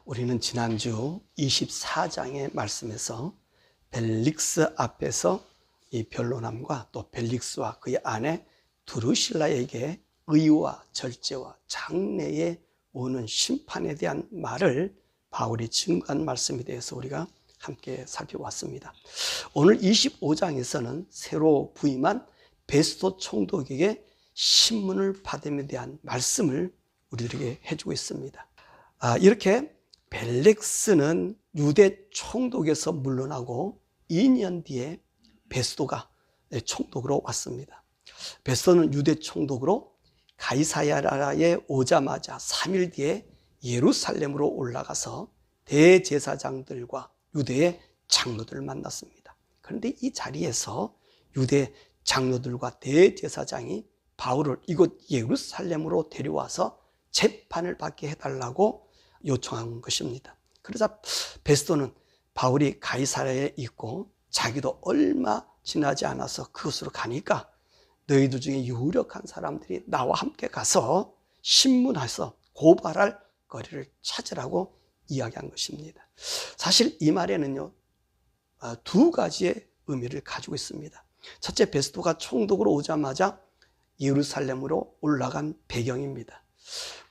우리는 지난주 24장의 말씀에서 벨릭스 앞에서 이 변론함과 또 벨릭스와 그의 아내 두루실라에게 의와 절제와 장래에 오는 심판에 대한 말을 바울이 증거한 말씀에 대해서 우리가 함께 살펴봤습니다. 오늘 25장에서는 새로 부임한 베스도 총독에게 신문을 받음에 대한 말씀을 우리들에게 해주고 있습니다. 이렇게 벨릭스는 유대 총독에서 물러나고 2년 뒤에 베스도가 총독으로 왔습니다. 베스도는 유대 총독으로 가이사랴에 오자마자 3일 뒤에 예루살렘으로 올라가서 대제사장들과 유대의 장로들을 만났습니다. 그런데 이 자리에서 유대 장로들과 대제사장이 바울을 이곳 예루살렘으로 데려와서 재판을 받게 해달라고 요청한 것입니다. 그러자 베스도는 바울이 가이사랴에 있고 자기도 얼마 지나지 않아서 그곳으로 가니까 너희들 중에 유력한 사람들이 나와 함께 가서 신문해서 고발할 거리를 찾으라고 이야기한 것입니다. 사실 이 말에는요, 두 가지의 의미를 가지고 있습니다. 첫째, 베스도가 총독으로 오자마자 예루살렘으로 올라간 배경입니다.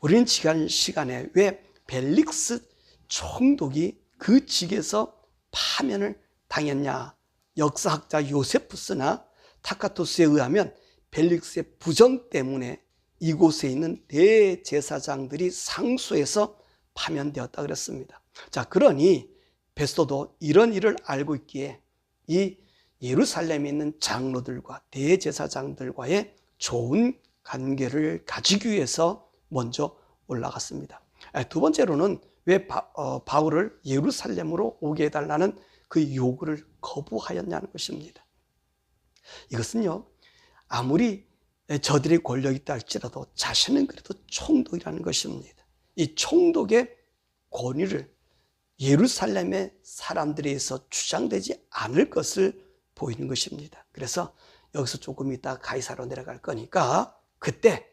우리는 지난 시간에 왜 벨릭스 총독이 그 직에서 파면을 당했냐, 역사학자 요세푸스나 타카토스에 의하면 벨릭스의 부정 때문에 이곳에 있는 대제사장들이 상소해서 파면되었다 그랬습니다. 자, 그러니 베스도도 이런 일을 알고 있기에 이 예루살렘에 있는 장로들과 대제사장들과의 좋은 관계를 가지기 위해서 먼저 올라갔습니다. 두 번째로는 왜 바울을 예루살렘으로 오게 해달라는 그 요구를 거부하였냐는 것입니다. 이것은요, 아무리 저들이 권력이 있다 할지라도 자신은 그래도 총독이라는 것입니다. 이 총독의 권위를 예루살렘의 사람들에 의해서 주장되지 않을 것을 보이는 것입니다. 그래서 여기서 조금 있다 가이사로 내려갈 거니까 그때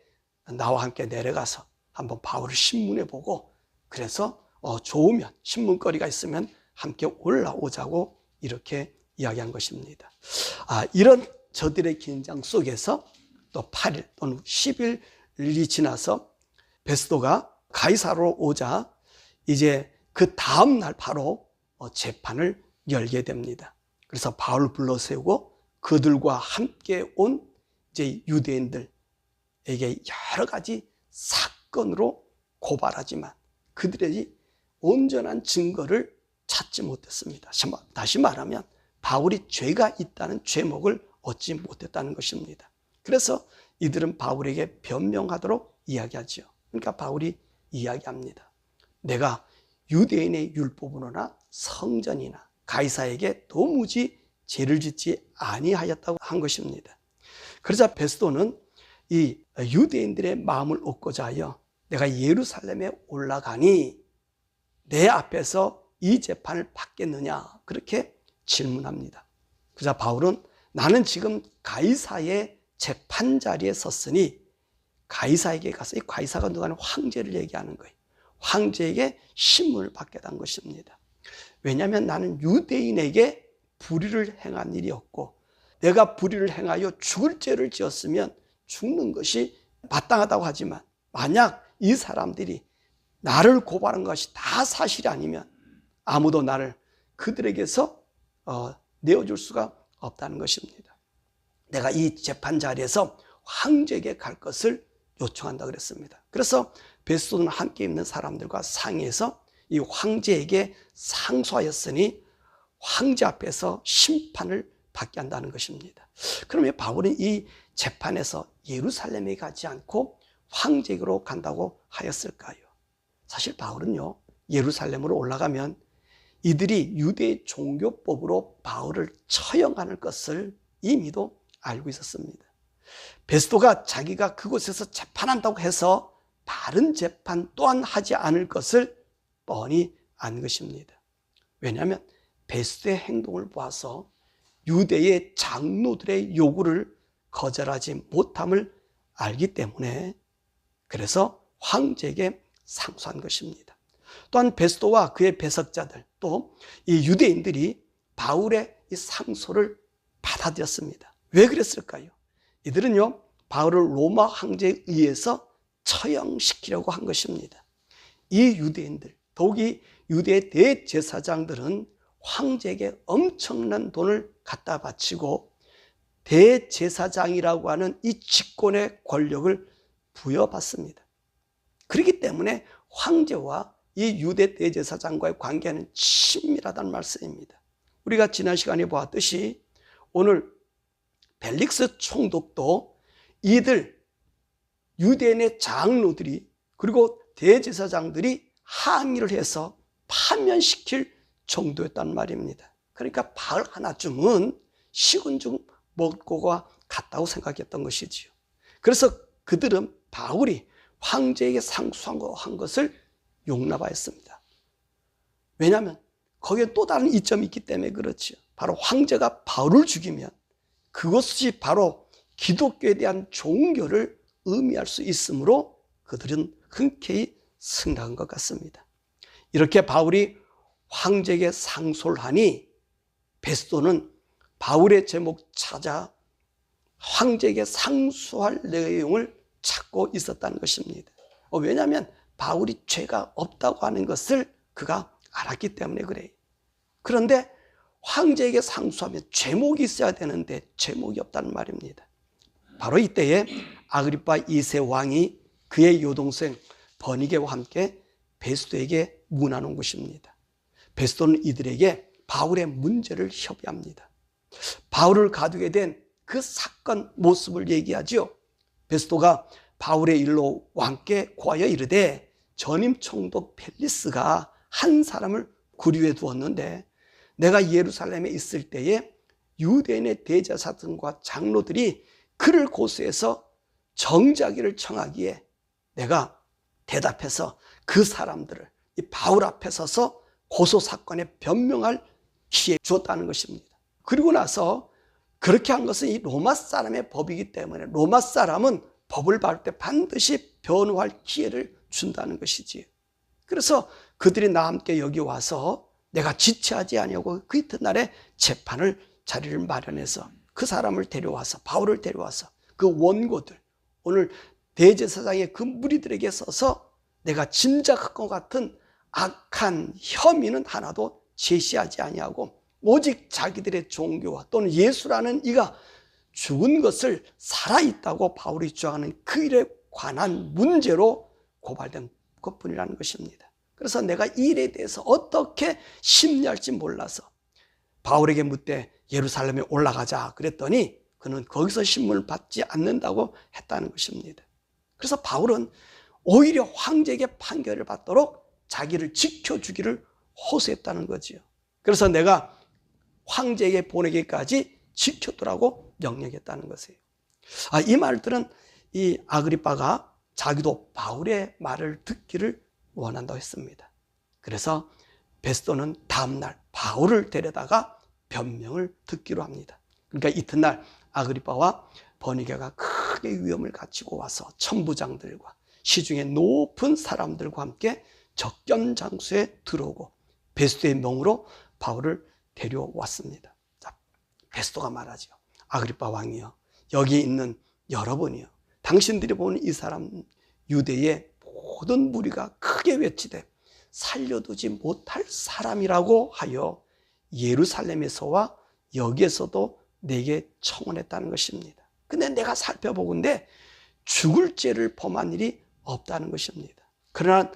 나와 함께 내려가서 한번 바울을 신문해 보고 그래서 좋으면 신문거리가 있으면 함께 올라오자고 이렇게 이야기한 것입니다. 이런 저들의 긴장 속에서 또 8일 또는 10일이 지나서 베스도가 가이사로로 오자 이제 그 다음 날 바로 재판을 열게 됩니다. 그래서 바울을 불러 세우고 그들과 함께 온 이제 유대인들에게 여러 가지 사건으로 고발하지만 그들이 온전한 증거를 찾지 못했습니다. 다시 말하면 바울이 죄가 있다는 죄목을 얻지 못했다는 것입니다. 그래서 이들은 바울에게 변명하도록 이야기하죠. 그러니까 바울이 이야기합니다. 내가 유대인의 율법으로나 성전이나 가이사에게 도무지 죄를 짓지 아니하였다고 한 것입니다. 그러자 베스도는 이 유대인들의 마음을 얻고자 하여 내가 예루살렘에 올라가니 내 앞에서 이 재판을 받겠느냐 그렇게 질문합니다. 그러자 바울은 나는 지금 가이사의 재판 자리에 섰으니 가이사에게 가서 이 가이사가 누가 하는 황제를 얘기하는 거예요. 황제에게 신문을 받게 된 것입니다. 왜냐하면 나는 유대인에게 불의를 행한 일이 없고 내가 불의를 행하여 죽을 죄를 지었으면 죽는 것이 마땅하다고 하지만 만약 이 사람들이 나를 고발한 것이 다 사실이 아니면 아무도 나를 그들에게서 내어줄 수가 없다는 것입니다. 내가 이 재판 자리에서 황제에게 갈 것을 요청한다 그랬습니다. 그래서 베스도는 함께 있는 사람들과 상의해서 이 황제에게 상소하였으니 황제 앞에서 심판을 받게 한다는 것입니다. 그러면 바울은 이 재판에서 예루살렘에 가지 않고 황제에게로 간다고 하였을까요? 사실 바울은요, 예루살렘으로 올라가면 이들이 유대 종교법으로 바울을 처형하는 것을 이미도 알고 있었습니다. 베스도가 자기가 그곳에서 재판한다고 해서 다른 재판 또한 하지 않을 것을 뻔히 안 것입니다. 왜냐하면 베스도의 행동을 보아서 유대의 장로들의 요구를 거절하지 못함을 알기 때문에 그래서 황제에게 상소한 것입니다. 또한 베스도와 그의 배석자들, 또 이 유대인들이 바울의 이 상소를 받아들였습니다. 왜 그랬을까요? 이들은요, 바울을 로마 황제에 의해서 처형시키려고 한 것입니다. 이 유대인들, 더욱이 유대 대제사장들은 황제에게 엄청난 돈을 갖다 바치고 대제사장이라고 하는 이 직권의 권력을 부여받습니다. 그렇기 때문에 황제와 이 유대 대제사장과의 관계는 친밀하다는 말씀입니다. 우리가 지난 시간에 보았듯이 오늘 벨릭스 총독도 이들 유대인의 장로들이 그리고 대제사장들이 항의를 해서 파면시킬 정도였단 말입니다. 그러니까 바울 하나쯤은 식은 죽 먹고가 같다고 생각했던 것이지요. 그래서 그들은 바울이 황제에게 상소한 것을 용납하였습니다. 왜냐하면 거기에 또 다른 이점이 있기 때문에 그렇지요. 바로 황제가 바울을 죽이면 그것이 바로 기독교에 대한 종교를 의미할 수 있으므로 그들은 흔쾌히 승낙한 것 같습니다. 이렇게 바울이 황제에게 상소를 하니 베스도는 바울의 제목 찾아 황제에게 상소할 내용을 찾고 있었다는 것입니다. 왜냐하면 바울이 죄가 없다고 하는 것을 그가 알았기 때문에 그래요. 그런데 황제에게 상소하면 제목이 있어야 되는데 제목이 없다는 말입니다. 바로 이때에 아그리파 2세 왕이 그의 여동생 버니게와 함께 베스도에게 문하는 것입니다. 베스도는 이들에게 바울의 문제를 협의합니다. 바울을 가두게 된 그 사건 모습을 얘기하죠. 베스도가 바울의 일로 왕께 고하여 이르되 전임 총독 펠리스가 한 사람을 구류해 두었는데 내가 예루살렘에 있을 때에 유대인의 대제사장과 장로들이 그를 고소해서 정죄하기를 청하기에 내가 대답해서 그 사람들을 이 바울 앞에 서서 고소사건에 변명할 기회 주었다는 것입니다. 그리고 나서 그렇게 한 것은 이 로마 사람의 법이기 때문에 로마 사람은 법을 받을 때 반드시 변호할 기회를 준다는 것이지. 그래서 그들이 나와 함께 여기 와서 내가 지체하지 아니하고 그 이튿날에 재판을 자리를 마련해서 그 사람을 데려와서 바울을 데려와서 그 원고들 오늘 대제사장의 그 무리들에게 써서 내가 짐작할 것 같은 악한 혐의는 하나도 제시하지 아니하고 오직 자기들의 종교와 또는 예수라는 이가 죽은 것을 살아있다고 바울이 주장하는 그 일에 관한 문제로 고발된 것뿐이라는 것입니다. 그래서 내가 이 일에 대해서 어떻게 심리할지 몰라서 바울에게 묻되 예루살렘에 올라가자 그랬더니 그는 거기서 신문을 받지 않는다고 했다는 것입니다. 그래서 바울은 오히려 황제에게 판결을 받도록 자기를 지켜주기를 호소했다는 거지요. 그래서 내가 황제에게 보내기까지 지켜두라고 명령했다는 것이에요. 이 말들은 이 아그리빠가 자기도 바울의 말을 듣기를 원한다고 했습니다. 그래서 베스도는 다음날 바울을 데려다가 변명을 듣기로 합니다. 그러니까 이튿날 아그리빠와 버니게가 크게 위험을 갖추고 와서 천부장들과 시중에 높은 사람들과 함께 적견 장소에 들어오고 베스도의 명으로 바울을 데려왔습니다. 자, 베스도가 말하죠. 아그리빠 왕이여, 여기 있는 여러분이여, 당신들이 보는 이 사람 유대의 모든 무리가 크게 외치되 살려두지 못할 사람이라고 하여 예루살렘에서와 여기에서도 내게 청원했다는 것입니다. 근데 내가 살펴보건대 죽을 죄를 범한 일이 없다는 것입니다. 그러나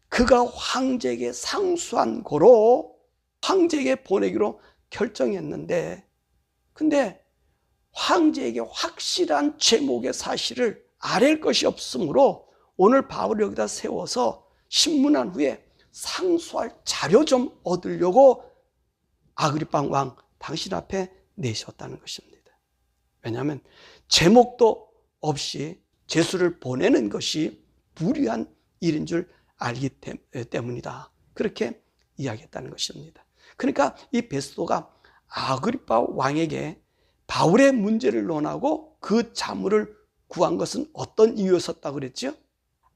그가 황제에게 상소한 고로 황제에게 보내기로 결정했는데 근데 황제에게 확실한 제목의 사실을 아랠 것이 없으므로 오늘 바울을 여기다 세워서 신문한 후에 상소할 자료 좀 얻으려고 아그리빠 왕 당신 앞에 내셨다는 것입니다. 왜냐하면 제목도 없이 제수를 보내는 것이 무리한 일인 줄 알기 때문이다. 그렇게 이야기했다는 것입니다. 그러니까 이 베스도가 아그리빠 왕에게 바울의 문제를 논하고 그 자문을 구한 것은 어떤 이유였었다고 그랬죠?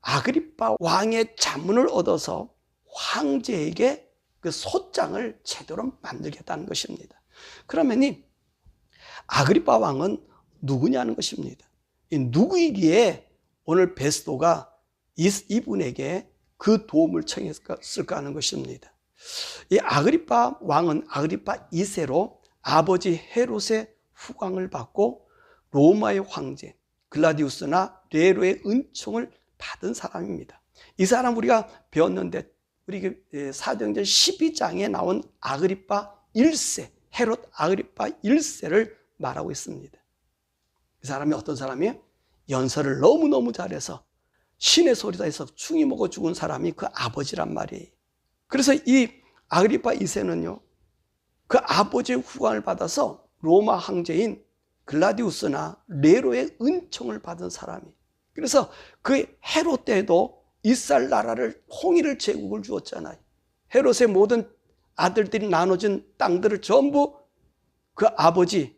아그리빠 왕의 자문을 얻어서 황제에게 그 소장을 제대로 만들겠다는 것입니다. 그러면 이 아그리파 왕은 누구냐는 것입니다. 이 누구이기에 오늘 베스도가 이분에게 그 도움을 청했을까 하는 것입니다. 이 아그리파 왕은 아그리파 2세로 아버지 헤롯의 후광을 받고 로마의 황제 글라디우스나 네로의 은총을 받은 사람입니다. 이 사람 우리가 배웠는데 우리 사도행전 12장에 나온 아그리파 1세, 헤롯 아그리파 1세를 말하고 있습니다. 이 사람이 어떤 사람이에요? 연설을 너무너무 잘해서 신의 소리다 해서 충이 먹어 죽은 사람이 그 아버지란 말이에요. 그래서 이 아그리파 2세는요, 그 아버지의 후광을 받아서 로마 황제인 글라디우스나 네로의 은총을 받은 사람이. 그래서 그 헤롯 때도 이스라엘 나라를 통일을 제국을 주었잖아요. 헤롯의 모든 아들들이 나눠진 땅들을 전부 그 아버지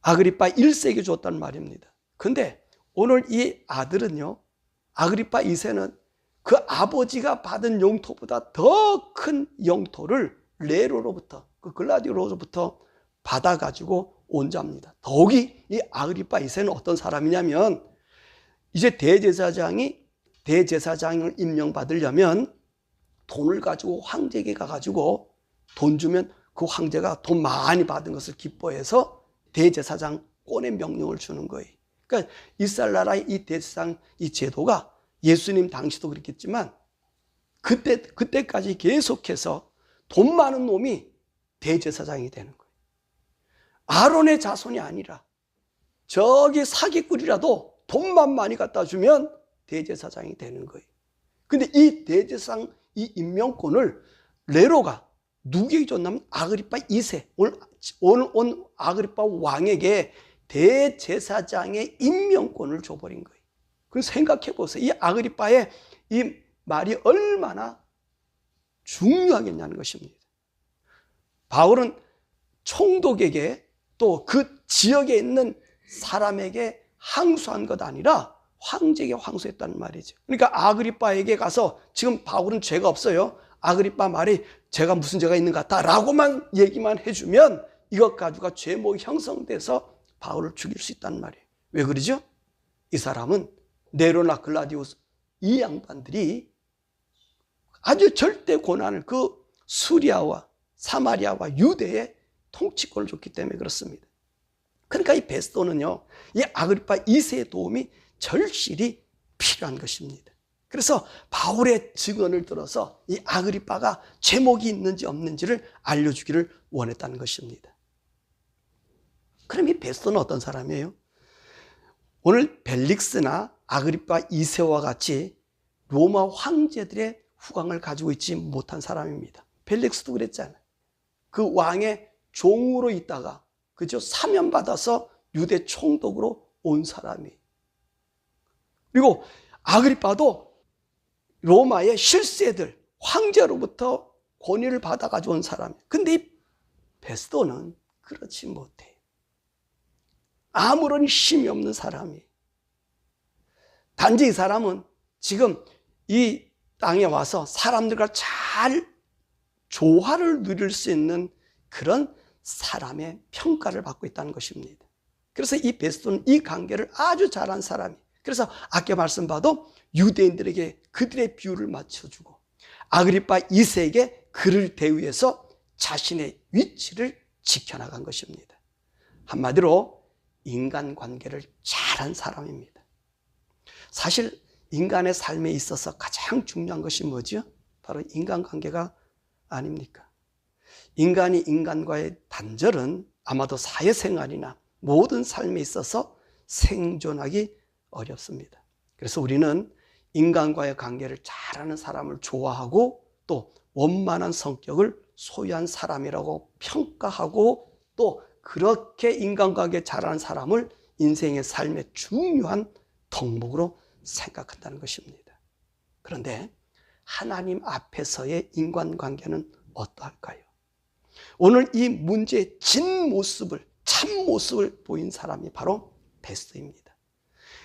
아그리파 1세에게 줬단 말입니다. 근데 오늘 이 아들은요, 아그리파 2세는 그 아버지가 받은 영토보다 더 큰 영토를 네로로부터, 그 글라디오로부터 받아가지고 온 자입니다. 더욱이 이 아그리파 2세는 어떤 사람이냐면, 이제 대제사장을 임명받으려면 돈을 가지고 황제에게 가가지고 돈 주면 그 황제가 돈 많이 받은 것을 기뻐해서 대제사장 꼰의 명령을 주는 거예요. 그러니까 이스라엘 나라의 이 대제사장 이 제도가 예수님 당시도 그랬겠지만 그때까지 계속해서 돈 많은 놈이 대제사장이 되는 거예요. 아론의 자손이 아니라 저기 사기꾼이라도 돈만 많이 갖다 주면 대제사장이 되는 거예요. 근데 이 대제사장 이 임명권을 네로가 누구에게 줬냐면 아그리파 2세, 오늘 온 아그리파 왕에게 대제사장의 임명권을 줘버린 거예요. 그래서 생각해 보세요. 이 아그리파의 이 말이 얼마나 중요하겠냐는 것입니다. 바울은 총독에게 또 그 지역에 있는 사람에게 항소한 것 아니라 황제에게 항소했다는 말이죠. 그러니까 아그리파에게 가서 지금 바울은 죄가 없어요. 아그리파 말이 제가 무슨 죄가 있는 것 같다 라고만 얘기만 해주면 이것 가지고 죄목이 형성돼서 바울을 죽일 수 있다는 말이에요. 왜 그러죠? 이 사람은 네로나 글라디우스 이 양반들이 아주 절대 고난을 그 수리아와 사마리아와 유대에 통치권을 줬기 때문에 그렇습니다. 그러니까 이 베스도는요, 이 아그리파 2세의 도움이 절실히 필요한 것입니다. 그래서 바울의 증언을 들어서 이 아그리파가 죄목이 있는지 없는지를 알려주기를 원했다는 것입니다. 그럼 이 베스도는 어떤 사람이에요? 오늘 벨릭스나 아그리파 2세와 같이 로마 황제들의 후광을 가지고 있지 못한 사람입니다. 벨릭스도 그랬잖아요. 그 왕의 종으로 있다가 그죠? 사면받아서 유대 총독으로 온 사람이. 그리고 아그리파도 로마의 실세들, 황제로부터 권위를 받아가지고 온 사람이에요. 근데 이 베스도는 그렇지 못해. 아무런 힘이 없는 사람이. 단지 이 사람은 지금 이 땅에 와서 사람들과 잘 조화를 누릴 수 있는 그런 사람의 평가를 받고 있다는 것입니다. 그래서 이 베스도는 이 관계를 아주 잘한 사람이. 그래서 아까 말씀 봐도 유대인들에게 그들의 비율을 맞춰주고 아그리파 2세에게 그를 대우해서 자신의 위치를 지켜나간 것입니다. 한마디로 인간관계를 잘한 사람입니다. 사실 인간의 삶에 있어서 가장 중요한 것이 뭐죠? 바로 인간관계가 아닙니까? 인간이 인간과의 단절은 아마도 사회생활이나 모든 삶에 있어서 생존하기 어렵습니다. 그래서 우리는 인간과의 관계를 잘하는 사람을 좋아하고 또 원만한 성격을 소유한 사람이라고 평가하고 또 그렇게 인간관계 잘하는 사람을 인생의 삶의 중요한 덕목으로 생각한다는 것입니다. 그런데 하나님 앞에서의 인간관계는 어떠할까요? 오늘 이 문제의 진모습을, 참모습을 보인 사람이 바로 베스도입니다.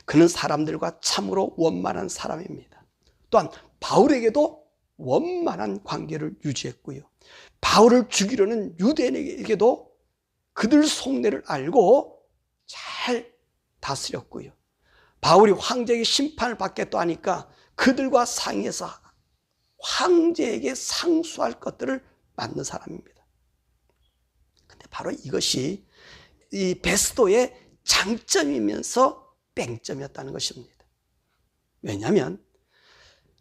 그는 사람들과 참으로 원만한 사람입니다. 또한 바울에게도 원만한 관계를 유지했고요. 바울을 죽이려는 유대인에게도 그들 속내를 알고 잘 다스렸고요. 바울이 황제에게 심판을 받겠다 하니까 그들과 상의해서 황제에게 상수할 것들을 만든 사람입니다. 근데 바로 이것이 이 베스도의 장점이면서 뺑점이었다는 것입니다. 왜냐하면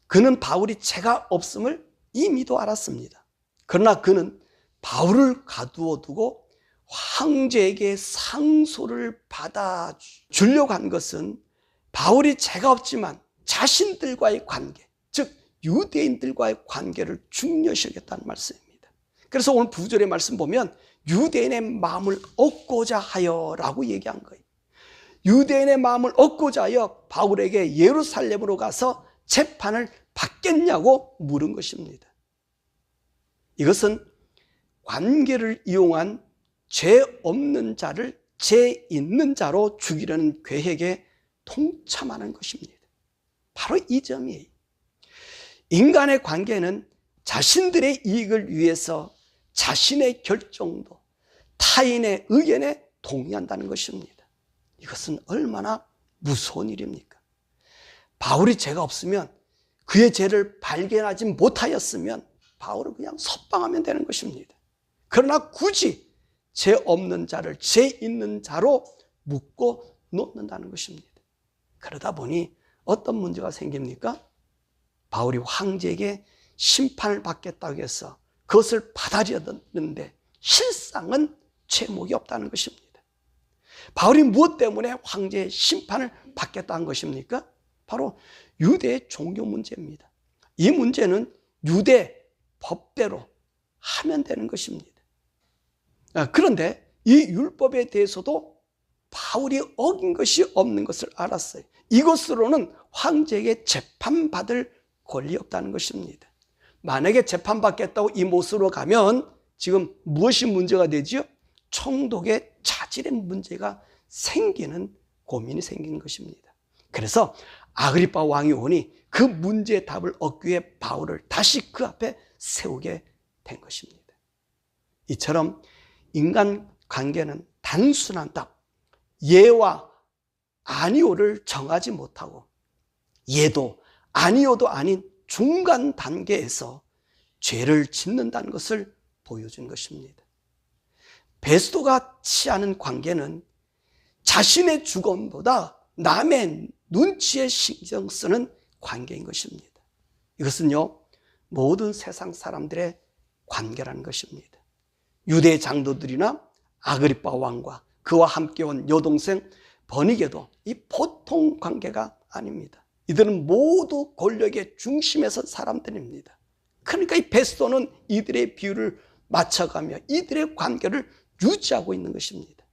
그는 바울이 죄가 없음을 이미도 알았습니다. 그러나 그는 바울을 가두어 두고 황제에게 상소를 받아주려고 한 것은 바울이 죄가 없지만 자신들과의 관계, 즉 유대인들과의 관계를 중요시 여겼다는 말씀입니다. 그래서 오늘 9절의 말씀 보면 유대인의 마음을 얻고자 하여라고 얘기한 거예요. 유대인의 마음을 얻고자 하여 바울에게 예루살렘으로 가서 재판을 받겠냐고 물은 것입니다. 이것은 관계를 이용한 죄 없는 자를 죄 있는 자로 죽이려는 계획에 동참하는 것입니다. 바로 이 점이에요. 인간의 관계는 자신들의 이익을 위해서 자신의 결정도 타인의 의견에 동의한다는 것입니다. 이것은 얼마나 무서운 일입니까? 바울이 죄가 없으면, 그의 죄를 발견하지 못하였으면 바울을 그냥 석방하면 되는 것입니다. 그러나 굳이 죄 없는 자를 죄 있는 자로 묶고 놓는다는 것입니다. 그러다 보니 어떤 문제가 생깁니까? 바울이 황제에게 심판을 받겠다고 해서 그것을 받아들였는데 실상은 죄목이 없다는 것입니다. 바울이 무엇 때문에 황제의 심판을 받겠다는 것입니까? 바로 유대의 종교 문제입니다. 이 문제는 유대 법대로 하면 되는 것입니다. 그런데 이 율법에 대해서도 바울이 어긴 것이 없는 것을 알았어요. 이것으로는 황제에게 재판받을 권리 없다는 것입니다. 만약에 재판받겠다고 이 모습으로 가면 지금 무엇이 문제가 되죠? 총독의 차질의 문제가 생기는 고민이 생기는 것입니다. 그래서 아그리파 왕이 오니 그 문제의 답을 얻기 위해 바울을 다시 그 앞에 세우게 된 것입니다. 이처럼 인간 관계는 단순한 답, 예와 아니오를 정하지 못하고 예도 아니오도 아닌 중간 단계에서 죄를 짓는다는 것을 보여준 것입니다. 베스도가 취하는 관계는 자신의 주권보다 남의 눈치에 신경 쓰는 관계인 것입니다. 이것은요, 모든 세상 사람들의 관계라는 것입니다. 유대 장로들이나 아그리파 왕과 그와 함께 온 여동생 버니게도 이 보통 관계가 아닙니다. 이들은 모두 권력의 중심에 선 사람들입니다. 그러니까 이 베스도는 이들의 비율을 맞춰가며 이들의 관계를 유지하고 있는 것입니다.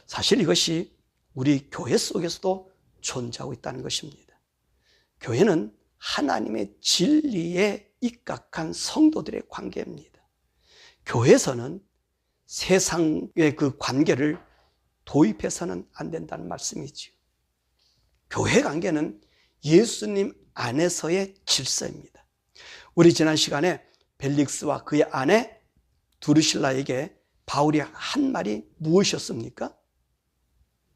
사실 이것이 우리 교회 속에서도 존재하고 있다는 것입니다. 교회는 하나님의 진리에 입각한 성도들의 관계입니다. 교회에서는 세상의 그 관계를 도입해서는 안 된다는 말씀이지요. 교회 관계는 예수님 안에서의 질서입니다. 우리 지난 시간에 벨릭스와 그의 아내 두르실라에게 바울이 한 말이 무엇이었습니까?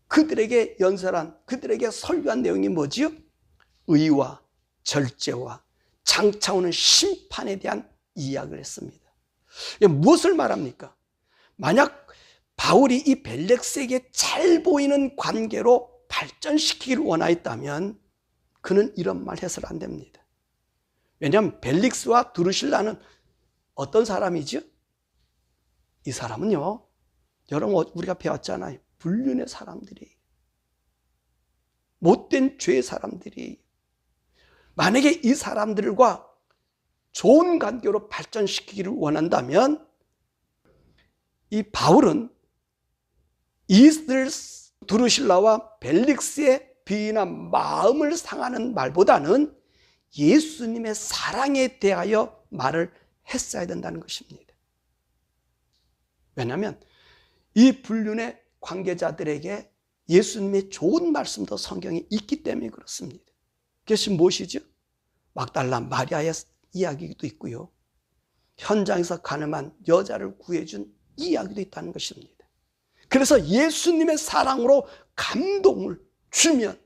그들에게 연설한, 그들에게 설교한 내용이 뭐지요? 의와 절제와 장차 오는 심판에 대한 이야기를 했습니다. 무엇을 말합니까? 만약 바울이 이 벨릭스에게 잘 보이는 관계로 발전시키기를 원하였다면 그는 이런 말 해서는 안 됩니다. 왜냐하면 벨릭스와 두르실라는 어떤 사람이죠? 이 사람은요, 여러분 우리가 배웠잖아요. 불륜의 사람들이, 못된 죄의 사람들이. 만약에 이 사람들과 좋은 관계로 발전시키기를 원한다면 이 바울은 이들 두르실라와 벨릭스의 비난 마음을 상하는 말보다는 예수님의 사랑에 대하여 말을 했어야 된다는 것입니다. 왜냐하면 이 불륜의 관계자들에게 예수님의 좋은 말씀도 성경에 있기 때문에 그렇습니다. 그것이 무엇이죠? 막달라 마리아의 이야기도 있고요. 현장에서 가늠한 여자를 구해준 이야기도 있다는 것입니다. 그래서 예수님의 사랑으로 감동을 주면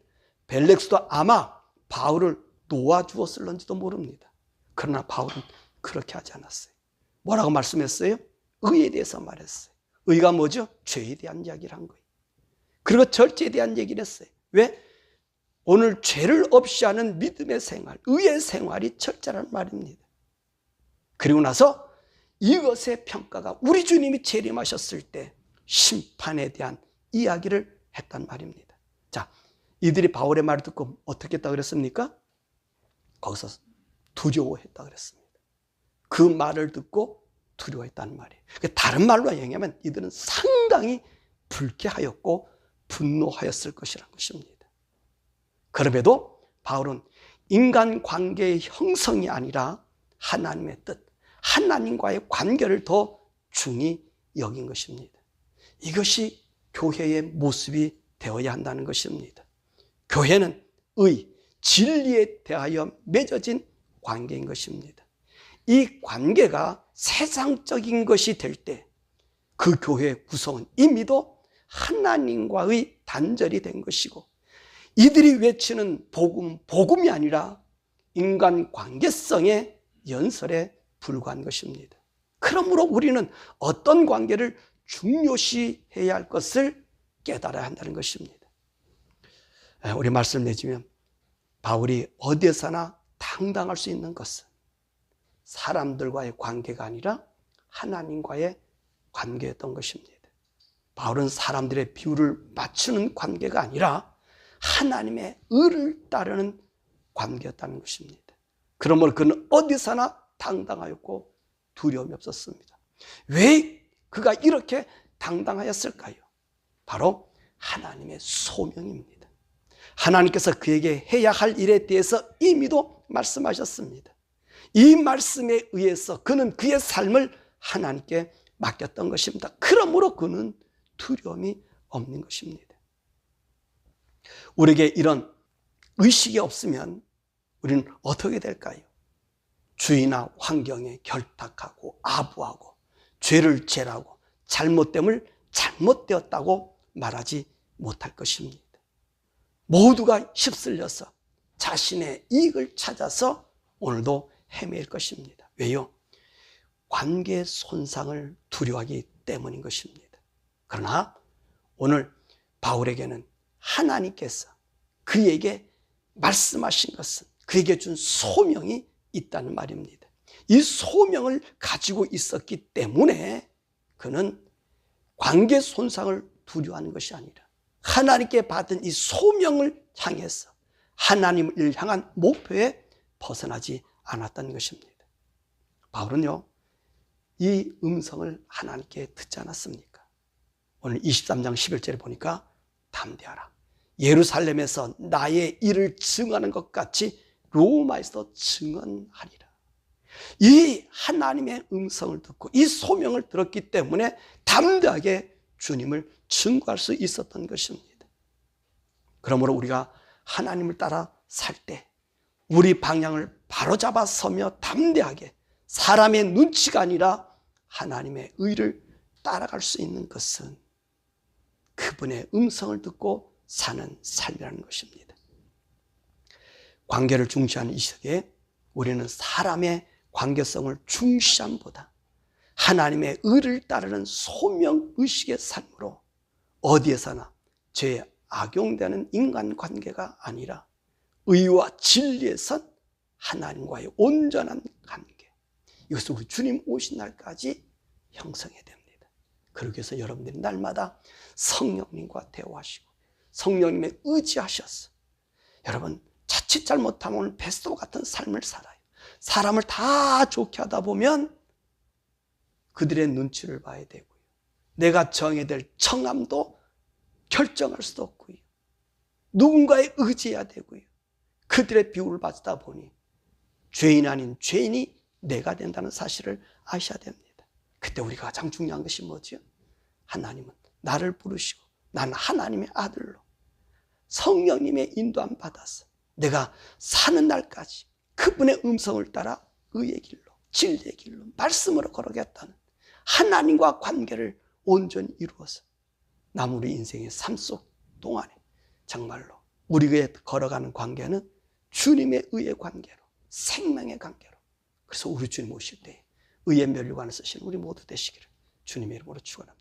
벨렉스도 아마 바울을 놓아주었을런지도 모릅니다. 그러나 바울은 그렇게 하지 않았어요. 뭐라고 말씀했어요? 의에 대해서 말했어요. 의가 뭐죠? 죄에 대한 이야기를 한 거예요. 그리고 절제에 대한 얘기를 했어요. 왜? 오늘 죄를 없이 하는 믿음의 생활, 의의 생활이 철저란 말입니다. 그리고 나서 이것의 평가가 우리 주님이 재림하셨을 때 심판에 대한 이야기를 했단 말입니다. 자, 이들이 바울의 말을 듣고 어떻게 했다고 그랬습니까? 거기서 두려워했다고 그랬습니다. 그 말을 듣고 두려워했다는 말이에요. 다른 말로 얘기하면 이들은 상당히 불쾌하였고 분노하였을 것이라는 것입니다. 그럼에도 바울은 인간관계의 형성이 아니라 하나님의 뜻, 하나님과의 관계를 더 중히 여긴 것입니다. 이것이 교회의 모습이 되어야 한다는 것입니다. 교회는 의, 진리에 대하여 맺어진 관계인 것입니다. 이 관계가 세상적인 것이 될 때 그 교회의 구성은 이미도 하나님과의 단절이 된 것이고, 이들이 외치는 복음은 복음이 아니라 인간 관계성의 연설에 불과한 것입니다. 그러므로 우리는 어떤 관계를 중요시해야 할 것을 깨달아야 한다는 것입니다. 우리 말씀 내주면 바울이 어디에서나 당당할 수 있는 것은 사람들과의 관계가 아니라 하나님과의 관계였던 것입니다. 바울은 사람들의 비율을 맞추는 관계가 아니라 하나님의 의를 따르는 관계였다는 것입니다. 그러므로 그는 어디서나 당당하였고 두려움이 없었습니다. 왜 그가 이렇게 당당하였을까요? 바로 하나님의 소명입니다. 하나님께서 그에게 해야 할 일에 대해서 이미도 말씀하셨습니다. 이 말씀에 의해서 그는 그의 삶을 하나님께 맡겼던 것입니다. 그러므로 그는 두려움이 없는 것입니다. 우리에게 이런 의식이 없으면 우리는 어떻게 될까요? 주의나 환경에 결탁하고 아부하고 죄를 죄라고 잘못됨을 잘못되었다고 말하지 못할 것입니다. 모두가 휩쓸려서 자신의 이익을 찾아서 오늘도 헤맬 것입니다. 왜요? 관계 손상을 두려워하기 때문인 것입니다. 그러나 오늘 바울에게는 하나님께서 그에게 말씀하신 것은 그에게 준 소명이 있다는 말입니다. 이 소명을 가지고 있었기 때문에 그는 관계 손상을 두려워하는 것이 아니라 하나님께 받은 이 소명을 향해서 하나님을 향한 목표에 벗어나지 않았다는 것입니다. 바울은요, 이 음성을 하나님께 듣지 않았습니까? 오늘 23장 11절에 보니까 담대하라. 예루살렘에서 나의 일을 증언하는 것 같이 로마에서 증언하리라. 이 하나님의 음성을 듣고 이 소명을 들었기 때문에 담대하게 주님을 증거할 수 있었던 것입니다. 그러므로 우리가 하나님을 따라 살 때 우리 방향을 바로잡아 서며 담대하게 사람의 눈치가 아니라 하나님의 의를 따라갈 수 있는 것은 그분의 음성을 듣고 사는 삶이라는 것입니다. 관계를 중시하는 이 시대에 우리는 사람의 관계성을 중시함보다 하나님의 의를 따르는 소명의식의 삶으로 어디에서나 죄에 악용되는 인간관계가 아니라 의와 진리에 선 하나님과의 온전한 관계, 이것을 우리 주님 오신 날까지 형성해야 됩니다. 그러기 위해서 여러분들이 날마다 성령님과 대화하시고 성령님의 의지하셔서 여러분 자칫 잘못하면 오늘 베스도 같은 삶을 살아요. 사람을 다 좋게 하다 보면 그들의 눈치를 봐야 되고요. 내가 정해야 될 청함도 결정할 수도 없고요. 누군가에 의지해야 되고요. 그들의 비유를 받다 보니 죄인 아닌 죄인이 내가 된다는 사실을 아셔야 됩니다. 그때 우리가 가장 중요한 것이 뭐죠? 하나님은 나를 부르시고 나는 하나님의 아들로 성령님의 인도함 받아서 내가 사는 날까지 그분의 음성을 따라 의의 길로, 진리의 길로, 말씀으로 걸어가겠다는 하나님과 관계를 온전히 이루어서 우리 인생의 삶 속 동안에 정말로 우리가 걸어가는 관계는 주님의 의의 관계로, 생명의 관계로. 그래서 우리 주님 오실 때 의의 면류관을 쓰시는 우리 모두 되시기를 주님의 이름으로 축원합니다.